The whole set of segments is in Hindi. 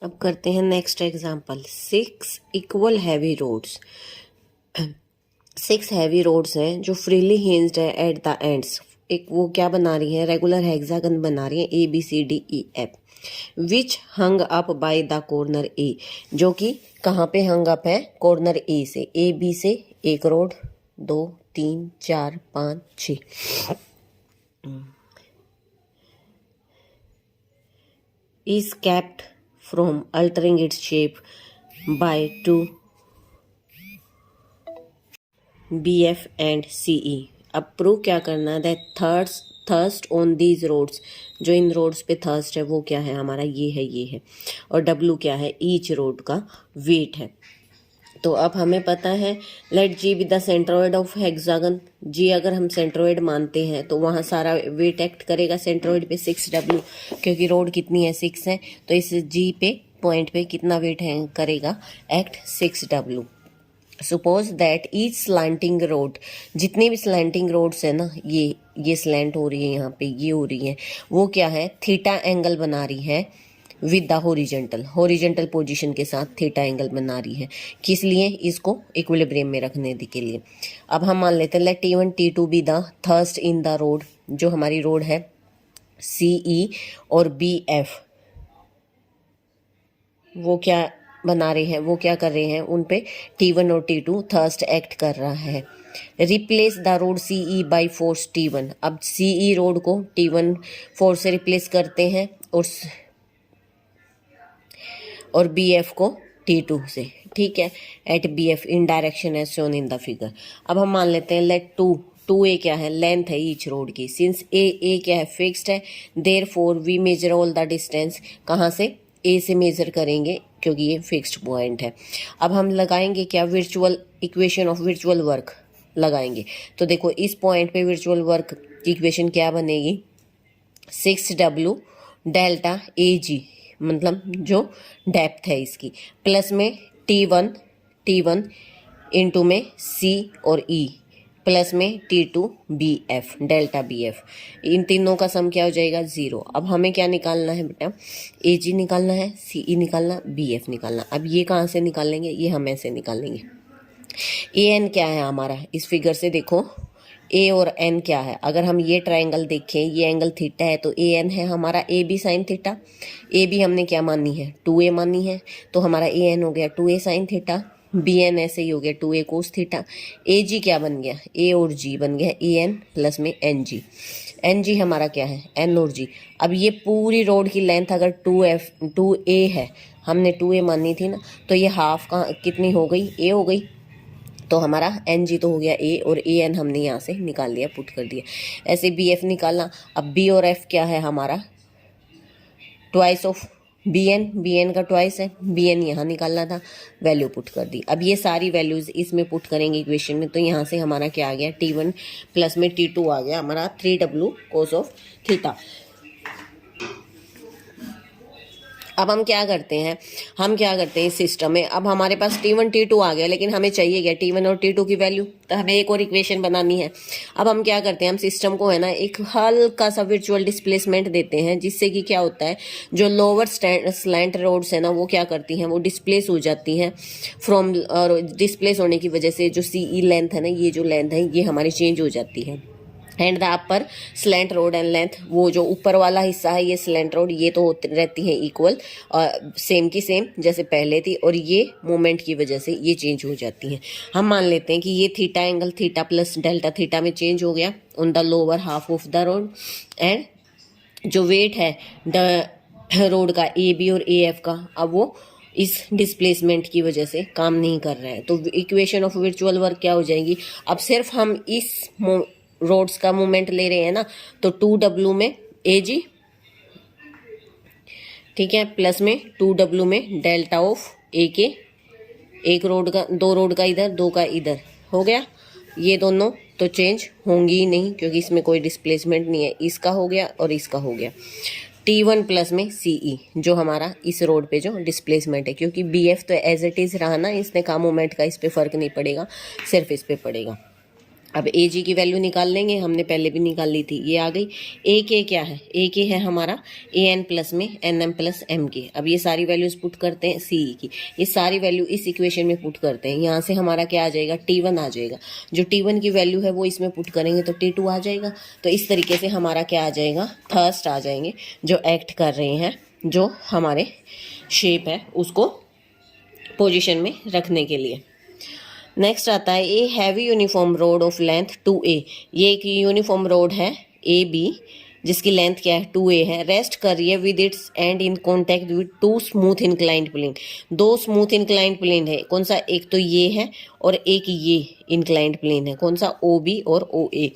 अब करते हैं next example. 6 equal heavy rods. 6 heavy rods हैं जो फ्रीली हिंज्ड है एट द एंड्स। एक वो क्या बना रही है, रेगुलर हेक्सागन बना रही है, ABCDEF, which hung up by the corner A, जो कि कहाँ पे हंग अप है, कॉर्नर ए से। AB से एक road, 2 3 4 5 6 is kept from altering its shape by 2 BF and CE। अब प्रूव क्या करना है, that thrust on these rods, जो इन रोड्स पे थर्स्ट है वो क्या है हमारा, ये है, और W क्या है, ईच रोड का वेट है। तो अब हमें पता है, let G be the centroid of hexagon. G अगर हम सेंट्रोइड मानते हैं तो वहाँ सारा वेट एक्ट करेगा सेंट्रोइड पे 6W, क्योंकि रोड कितनी है, 6 है, तो इस G पे पॉइंट पे कितना वेट है करेगा, act 6W। Suppose that each slanting road, जितनी भी स्लैंटिंग रोड्स है ना, ये स्लैंट हो रही है, यहाँ पे ये हो रही है, वो क्या है, थीटा एंगल बना रही है विद द हॉरिजेंटल पोजीशन के साथ थीटा एंगल बना रही है। किस लिए, इसको इक्विलिब्रियम में रखने के लिए। अब हम मान लेते हैं let T1 T2 be the thrust in the rod, जो हमारी रोड है CE और BF, वो क्या बना रहे हैं, वो क्या कर रहे हैं, उन पे T1 और T2 थर्स्ट एक्ट कर रहा है। Replace the road CE by force T1। अब CE रोड को T1 फोर्स से रिप्लेस करते हैं और BF को T2 से, ठीक है, at BF in direction as shown in the figure. अब हम मान लेते हैं लेट 2A क्या है, लेंथ है ईच रोड की, सिंस A क्या है, फिक्स्ड है, therefore we measure all the distance, कहाँ से, A से मेजर करेंगे क्योंकि ये फिक्स्ड पॉइंट है। अब हम लगाएंगे क्या, virtual equation of virtual work लगाएंगे। तो देखो इस पॉइंट पे वर्चुअल वर्क की इक्वेशन क्या बनेगी, 6W डेल्टा AG, मतलब जो डेप्थ है इसकी, प्लस में T1 इंटू में C और E, प्लस में T2 BF डेल्टा BF, इन तीनों का सम क्या हो जाएगा, 0। अब हमें क्या निकालना है बेटा, AG निकालना है, CE निकालना, BF निकालना। अब ये कहाँ से निकालेंगे, ये हम ऐसे निकालेंगे। AN क्या है हमारा, इस फिगर से देखो A और N क्या है, अगर हम ये ट्रायंगल देखें, ये एंगल थीटा है, तो AN है हमारा AB साइन थीटा। AB हमने क्या मानी है, 2A मानी है, तो हमारा AN हो गया 2A साइन थीटा। BN ऐसे ही हो गया 2A कोस थीटा। AG क्या बन गया, A और G बन गया AN प्लस में NG हमारा क्या है, N और G। अब ये पूरी रोड की लेंथ अगर 2A है, हमने 2A मानी थी ना, तो ये हाफ का कितनी हो गई, A हो गई, तो हमारा NG तो हो गया A, और AN हमने यहाँ से निकाल लिया, पुट कर दिया। ऐसे BF निकालना। अब B और F क्या है हमारा, ट्वाइस ऑफ BN का ट्वाइस है, BN यहाँ निकालना था, वैल्यू पुट कर दी। अब ये सारी वैल्यूज इसमें पुट करेंगे इक्वेशन में, तो यहाँ से हमारा क्या आ गया, T1 प्लस में T2 आ गया हमारा 3W कोस ऑफ थीटा। अब हम क्या करते हैं इस सिस्टम में, अब हमारे पास T1 T2 आ गया, लेकिन हमें चाहिए क्या, T1 और T2 की वैल्यू, तो हमें एक और इक्वेशन बनानी है। अब हम क्या करते हैं, हम सिस्टम को है ना एक हल्का सा वर्चुअल डिस्प्लेसमेंट देते हैं, जिससे कि क्या होता है, जो लोअर स्लैंट रोड्स है ना, वो क्या करती हैं, वो डिस्प्लेस हो जाती हैं फ्रॉम, और डिस्प्लेस होने की वजह से जो CE लेंथ है ना, ये जो लेंथ है ये हमारी चेंज हो जाती है। And the upper slant road and length, वो जो ऊपर वाला हिस्सा है ये स्लैंट रोड, ये तो रहती है इक्वल, सेम की सेम जैसे पहले थी, और ये मोमेंट की वजह से ये चेंज हो जाती हैं। हम मान लेते हैं कि ये theta angle theta plus delta theta में चेंज हो गया on the lower half of the road, and जो वेट है द रोड का AB और AF का, अब वो इस डिस्प्लेसमेंट की वजह से काम नहीं कर रहा है, तो इक्वेशन ऑफ वर्चुअल वर्क क्या हो जाएगी। अब सिर्फ हम इस रोड्स का मूवमेंट ले रहे हैं ना, तो 2W में AG, ठीक है, प्लस में 2W में डेल्टा ऑफ A के, एक रोड का, दो रोड का इधर, दो का इधर हो गया, ये दोनों तो चेंज होंगी ही नहीं क्योंकि इसमें कोई डिस्प्लेसमेंट नहीं है, इसका हो गया और इसका हो गया। T1 प्लस में CE, जो हमारा इस रोड पे जो डिस्प्लेसमेंट है, क्योंकि BF तो एज इट इज रहा ना, इसने का मूवमेंट का इस पे फर्क नहीं पड़ेगा, सिर्फ इस पे पड़ेगा। अब ए जी की वैल्यू निकाल लेंगे, हमने पहले भी निकाल ली थी, ये आ गई। ए के क्या है, ए के है हमारा ए एन प्लस में एन एम प्लस एम के। अब ये सारी वैल्यूज पुट करते हैं सी की, ये सारी वैल्यू इस इक्वेशन में पुट करते हैं। यहाँ से हमारा क्या आ जाएगा, T1 आ जाएगा। जो T1 की वैल्यू है वो इसमें पुट करेंगे तो T2 आ जाएगा। तो इस तरीके से हमारा क्या आ जाएगा, थर्स्ट आ जाएंगे जो एक्ट कर रहे हैं, जो हमारे शेप है उसको पोजिशन में रखने के लिए। नेक्स्ट आता है a heavy uniform road of length 2a। ये एक यूनिफॉर्म रोड है ए बी जिसकी लेंथ क्या है 2a है। रेस्ट कर रही है with its end in contact with 2 smooth inclined plane. 2 smooth inclined plane है, कौन सा, एक तो ये है और एक ये इंक्लाइंड प्लेन है, कौन सा, OB और OA,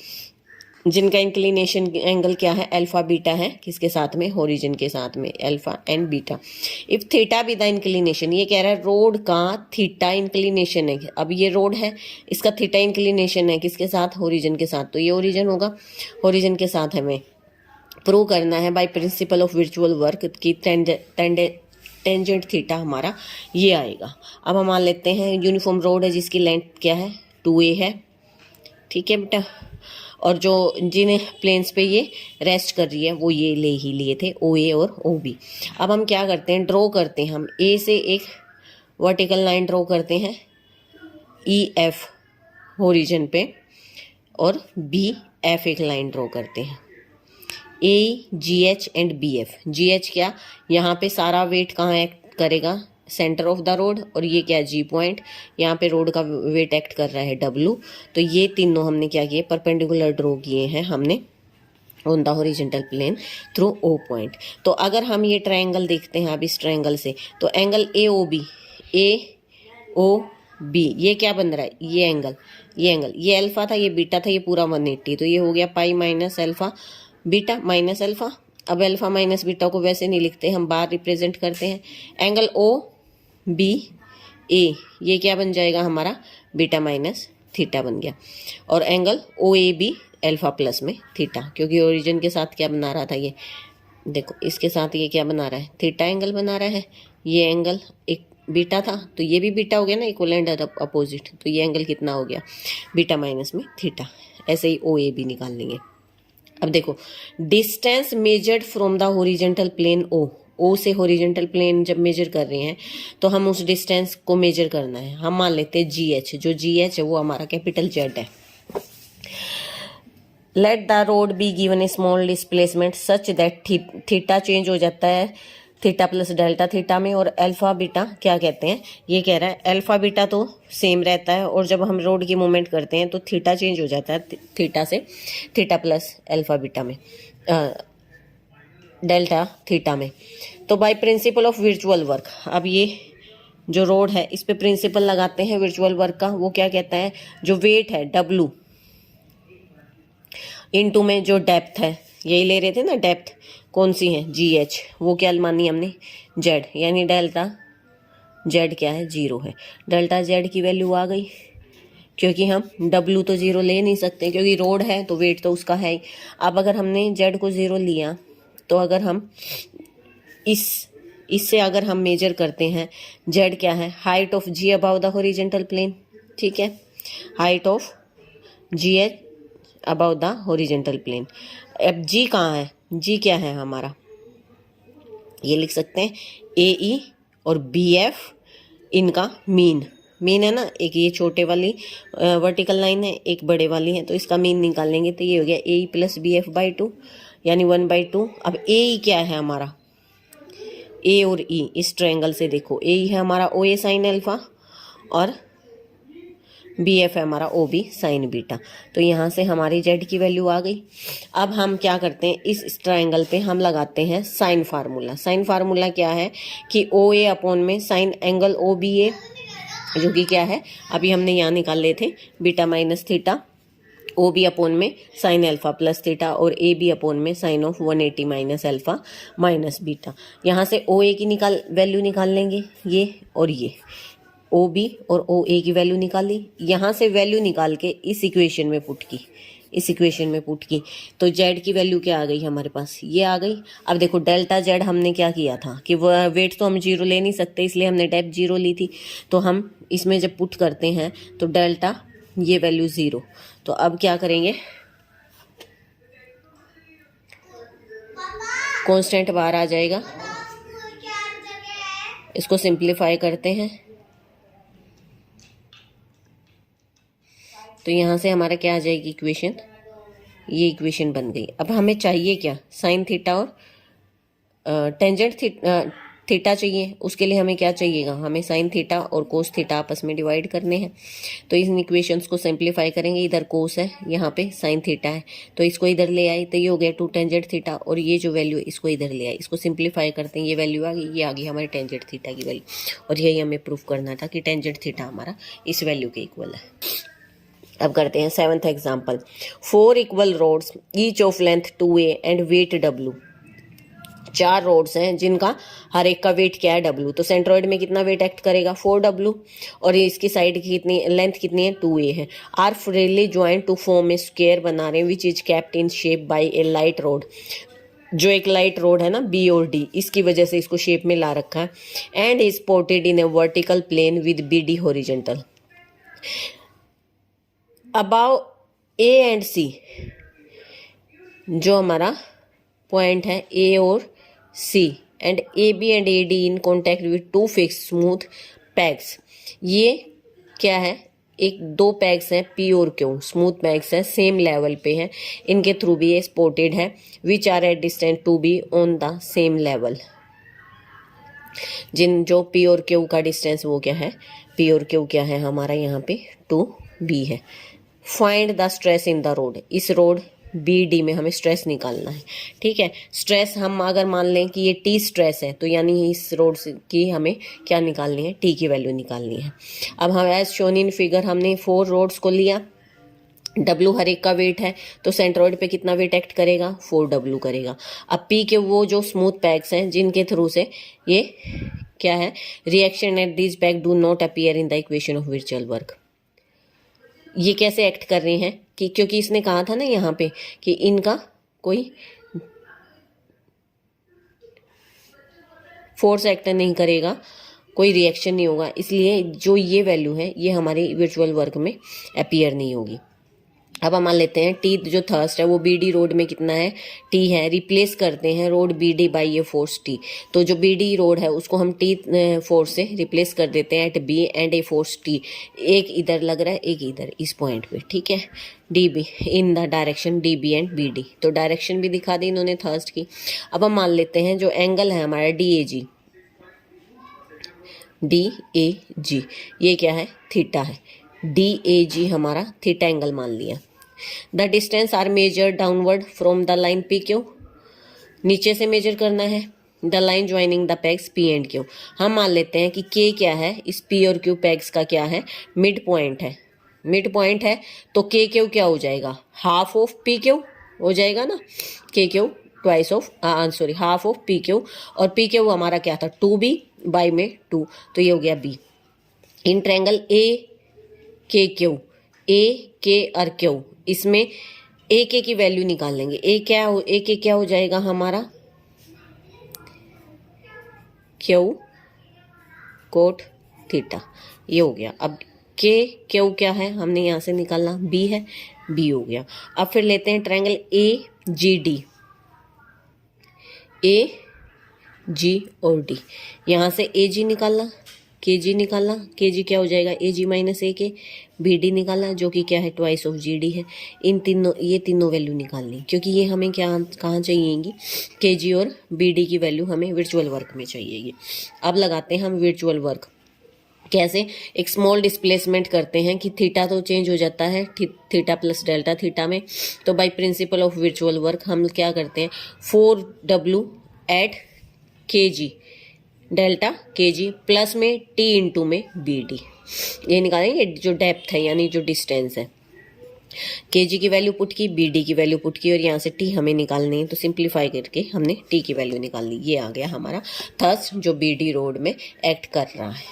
जिनका इंक्लिनेशन एंगल क्या है, अल्फा बीटा है, किसके साथ में, होरिजन के साथ में, alpha and beta. If theta be the inclination, ये कह रहा है रोड का थीटा इंक्लिनेशन है। अब ये रोड है, इसका थीटा इंक्लिनेशन है किसके साथ, होरिजन के साथ, तो ये ओरिजन होगा, होरिजन के साथ हमें प्रूव करना है बाय प्रिंसिपल ऑफ विर्चुअल वर्क की टेंजेंट थीटा हमारा ये आएगा। अब हम मान लेते हैं यूनिफॉर्म रोड है जिसकी लेंथ क्या है 2a है, ठीक है बेटा, और जो जिन प्लेन्स पे ये रेस्ट कर रही है वो ये लिए थे OA और OB। अब हम क्या करते हैं, ड्रॉ करते हैं, हम A से एक वर्टिकल लाइन ड्रॉ करते हैं EF होरिजन पे, और BF एक लाइन ड्रॉ करते हैं, AGH एंड BF। GH क्या, यहाँ पे सारा वेट कहाँ एक्ट करेगा, सेंटर ऑफ द रोड, और ये क्या, G पॉइंट, यहाँ पे रोड का वेट एक्ट कर रहा है W। तो ये तीनों हमने क्या किए, परपेंडिकुलर ड्रॉ किए हैं हमने on the horizontal plane through O point. तो अगर हम ये ट्रायंगल देखते हैं अब इस ट्रायंगल से, तो एंगल AOB ये क्या बन रहा है, ये एंगल, ये अल्फा था, ये बीटा था, ये पूरा 180, तो ये हो गया pi minus alpha beta minus alpha. अब अल्फा माइनस बीटा को वैसे नहीं लिखते, हम बार रिप्रेजेंट करते हैं। एंगल OBA ये क्या बन जाएगा हमारा, बीटा माइनस थीटा बन गया। और एंगल OAB अल्फा प्लस में थीटा, क्योंकि ओरिजिन के साथ क्या बना रहा था, ये देखो इसके साथ ये क्या बना रहा है, थीटा एंगल बना रहा है। ये एंगल एक बीटा था तो ये भी बीटा हो गया ना, इक्वलेंट अपोजिट, तो ये एंगल कितना हो गया, बीटा माइनस में थीटा। ऐसे ही OAB निकाल लेंगे। अब देखो distance measured from the horizontal plane O से हॉरिजॉन्टल प्लेन जब मेजर कर रहे हैं तो हम उस डिस्टेंस को मेजर करना है। हम मान लेते हैं GH, जो GH है वो हमारा कैपिटल Z है। Let the road be given A small displacement such that theta change हो जाता है थीटा प्लस डेल्टा थीटा में, और अल्फा बीटा क्या कहते हैं, ये कह रहा है अल्फा बीटा तो सेम रहता है, और जब हम रोड की मूवमेंट करते हैं तो थीटा चेंज हो जाता है थीटा से थीटा प्लस अल्फा बीटा में, डेल्टा थीटा में। तो बाय प्रिंसिपल ऑफ विर्चुअल वर्क, अब ये जो रोड है इस पे प्रिंसिपल लगाते हैं विर्चुअल वर्क का। वो क्या कहता है, जो वेट है W इनटू में जो डेप्थ है, यही ले रहे थे ना, डेप्थ कौन सी है GH, वो क्या मानी हमने Z, यानी डेल्टा Z क्या है 0 है। डेल्टा Z की वैल्यू आ गई, क्योंकि हम W तो 0 ले नहीं सकते क्योंकि रोड है तो वेट तो उसका है ही। अब अगर हमने Z को 0 लिया तो अगर हम इससे अगर हम मेजर करते हैं, Z क्या है, height of G above the horizontal plane, ठीक है, height of GH above the horizontal plane. अब G कहाँ है, G क्या है हमारा, ये लिख सकते हैं AE और BF इनका मीन है ना, एक ये छोटे वाली वर्टिकल लाइन है, एक बड़े वाली है, तो इसका मीन निकालेंगे तो ये हो गया AE प्लस BF बाई 2 यानी 1/2। अब AE क्या है हमारा, A और E इस ट्रायंगल से देखो, AE है हमारा OA साइन अल्फा और BF है हमारा OB साइन बीटा। तो यहाँ से हमारी Z की वैल्यू आ गई। अब हम क्या करते हैं, इस ट्रायंगल पे हम लगाते हैं साइन फार्मूला। साइन फार्मूला क्या है कि OA अपॉन में साइन एंगल OBA, जो कि क्या है अभी हमने यहाँ निकाल लिए थे, beta minus theta, OB upon में साइन अल्फा प्लस थीटा, और AB अपॉन में sine of 180 minus alpha minus beta. यहाँ से OA की वैल्यू निकाल लेंगे, ये और ये OB और OA की वैल्यू निकाली। यहाँ से वैल्यू निकाल के इस इक्वेशन में पुट की, तो Z की वैल्यू क्या आ गई हमारे पास, ये आ गई। अब देखो डेल्टा Z हमने क्या किया था कि वह वेट तो हम 0 ले नहीं सकते, इसलिए हमने डेप्थ 0 ली थी। तो हम इसमें जब पुट करते हैं तो डेल्टा ये वैल्यू 0। तो अब क्या करेंगे, कांस्टेंट बाहर आ जाएगा, इसको सिंप्लीफाई करते हैं तो यहाँ से हमारा क्या आ जाएगी इक्वेशन, ये इक्वेशन बन गई। अब हमें चाहिए क्या, साइन थीटा और टेंजेंट थीटा चाहिए। उसके लिए हमें क्या चाहिएगा, हमें साइन थीटा और कोस थीटा आपस में डिवाइड करने हैं। तो इन इक्वेशंस को सिंप्लीफाई करेंगे, इधर कोस है, यहाँ पे साइन थीटा है, तो इसको इधर ले आई तो ये हो गया 2 टेंजेंट थीटा, और ये जो वैल्यू इसको इधर ले आई, इसको सिंप्लीफाई करते हैं, ये वैल्यू आ गई, ये आ गई हमारी टेंजेंट थीटा की वैल्यू। और यही हमें प्रूफ करना था कि टेंजेंट थीटा हमारा इस वैल्यू के इक्वल है। अब करते हैं 7th example. 4 equal rods each of length 2a and weight w। 4 rods हैं जिनका हर एक का वेट क्या है w। तो सेंट्रोइड में कितना वेट एक्ट करेगा 4w, और इसकी साइड की कितनी लेंथ कितनी है 2a है। Are freely joined to form a square बना रहे हैं which is kept in shape by a light rod. जो एक लाइट रोड है ना बी और डी, इसकी वजह से इसको शेप में ला रखा है। And is ported in a vertical plane with B D horizontal. About A and C, जो हमारा पॉइंट है ए और C, and A B and A D in contact with 2 fix smooth pegs. ये क्या है, एक 2 पैग्स हैं पी और क्यू, स्मूथ पैग्स हैं, सेम लेवल पे हैं, इनके थ्रू भी ये सपोर्टेड है। Which are at distance to be on the same level. जो पी और क्यू का डिस्टेंस वो क्या है, पी और क्यू क्या है हमारा यहाँ पे 2b है। Find the stress in the road. इस रोड बी डी में हमें स्ट्रेस निकालना है, ठीक है। स्ट्रेस हम अगर मान लें कि ये टी स्ट्रेस है, तो यानी इस रोड की हमें क्या निकालनी है, टी की वैल्यू निकालनी है। अब हम एज शोन इन फिगर हमने 4 रोड्स को लिया, W हर एक का वेट है, तो सेंट्रोइड पे कितना वेट एक्ट करेगा 4W करेगा। अब P के वो जो स्मूथ पैग्स हैं जिनके थ्रू से ये क्या है, reaction at this peg do not appear in the equation of virtual work. ये कैसे एक्ट कर रहे हैं कि क्योंकि इसने कहा था ना यहाँ पे कि इनका कोई फोर्स एक्ट नहीं करेगा, कोई रिएक्शन नहीं होगा, इसलिए जो ये वैल्यू है ये हमारे वर्चुअल वर्क में अपीयर नहीं होगी। अब हम मान लेते हैं टी जो थर्स्ट है वो बी डी रोड में कितना है टी है, रिप्लेस करते हैं रोड बी डी बाई ये फोर्स टी। तो जो बी डी रोड है उसको हम टी फोर्स से रिप्लेस कर देते हैं at B and a force T. एक इधर लग रहा है एक इधर इस पॉइंट पे, ठीक है, D B in the direction D B and B D. तो डायरेक्शन भी दिखा दी इन्होंने थर्स्ट की। अब हम मान लेते हैं जो एंगल है हमारा D A ji, D A जी ये क्या है थीटा है, डी ए जी हमारा थीटा एंगल मान लिया। The distance are measure downward from the line P Q, नीचे से मेजर करना है the line joining the pegs P and Q. हम मान लेते हैं कि के क्या है, इस पी और क्यू पैग्स का क्या है मिड पॉइंट है, मिड पॉइंट है तो के क्यू क्या हो जाएगा हाफ ऑफ पी क्यू हो जाएगा ना, के Q twice of sorry half of P Q, और पी क्यू हमारा क्या था 2b बाई में 2, तो ये हो गया b। इन ट्रायंगल ए के क्यू, ए के और क्यू, इसमें ए के की वैल्यू निकाल लेंगे। ए के क्या हो जाएगा हमारा क्यू कोट थीटा, ये हो गया। अब के क्यू क्या है हमने यहाँ से निकालना, बी है, बी हो गया। अब फिर लेते हैं ट्रायंगल ए जी डी, ए जी और डी, यहाँ से ए जी निकालना, के जी निकालना, के जी क्या हो जाएगा ए जी माइनस ए के, बी डी निकालना जो कि क्या है ट्वाइस ऑफ जी डी है। इन तीनों ये तीनों वैल्यू निकालनी, क्योंकि ये हमें क्या कहाँ चाहिएगी के जी और बी डी की वैल्यू हमें वर्चुअल वर्क में चाहिएगी। अब लगाते हैं हम वर्चुअल वर्क, कैसे एक स्मॉल डिस्प्लेसमेंट करते हैं कि थीटा तो चेंज हो जाता है थीटा प्लस डेल्टा थीटा में, तो by principle of virtual work हम क्या करते हैं 4W एट के जी डेल्टा के जी प्लस में टी इंटू में बी डी, ये निकालेंगे जो डेप्थ है यानी जो डिस्टेंस है। के जी की वैल्यू पुट की, बी डी की वैल्यू पुट की, और यहाँ से टी हमें निकालनी है, तो सिंप्लीफाई करके हमने टी की वैल्यू निकाल ली। ये आ गया हमारा थर्स्ट जो बी डी रोड में एक्ट कर रहा है।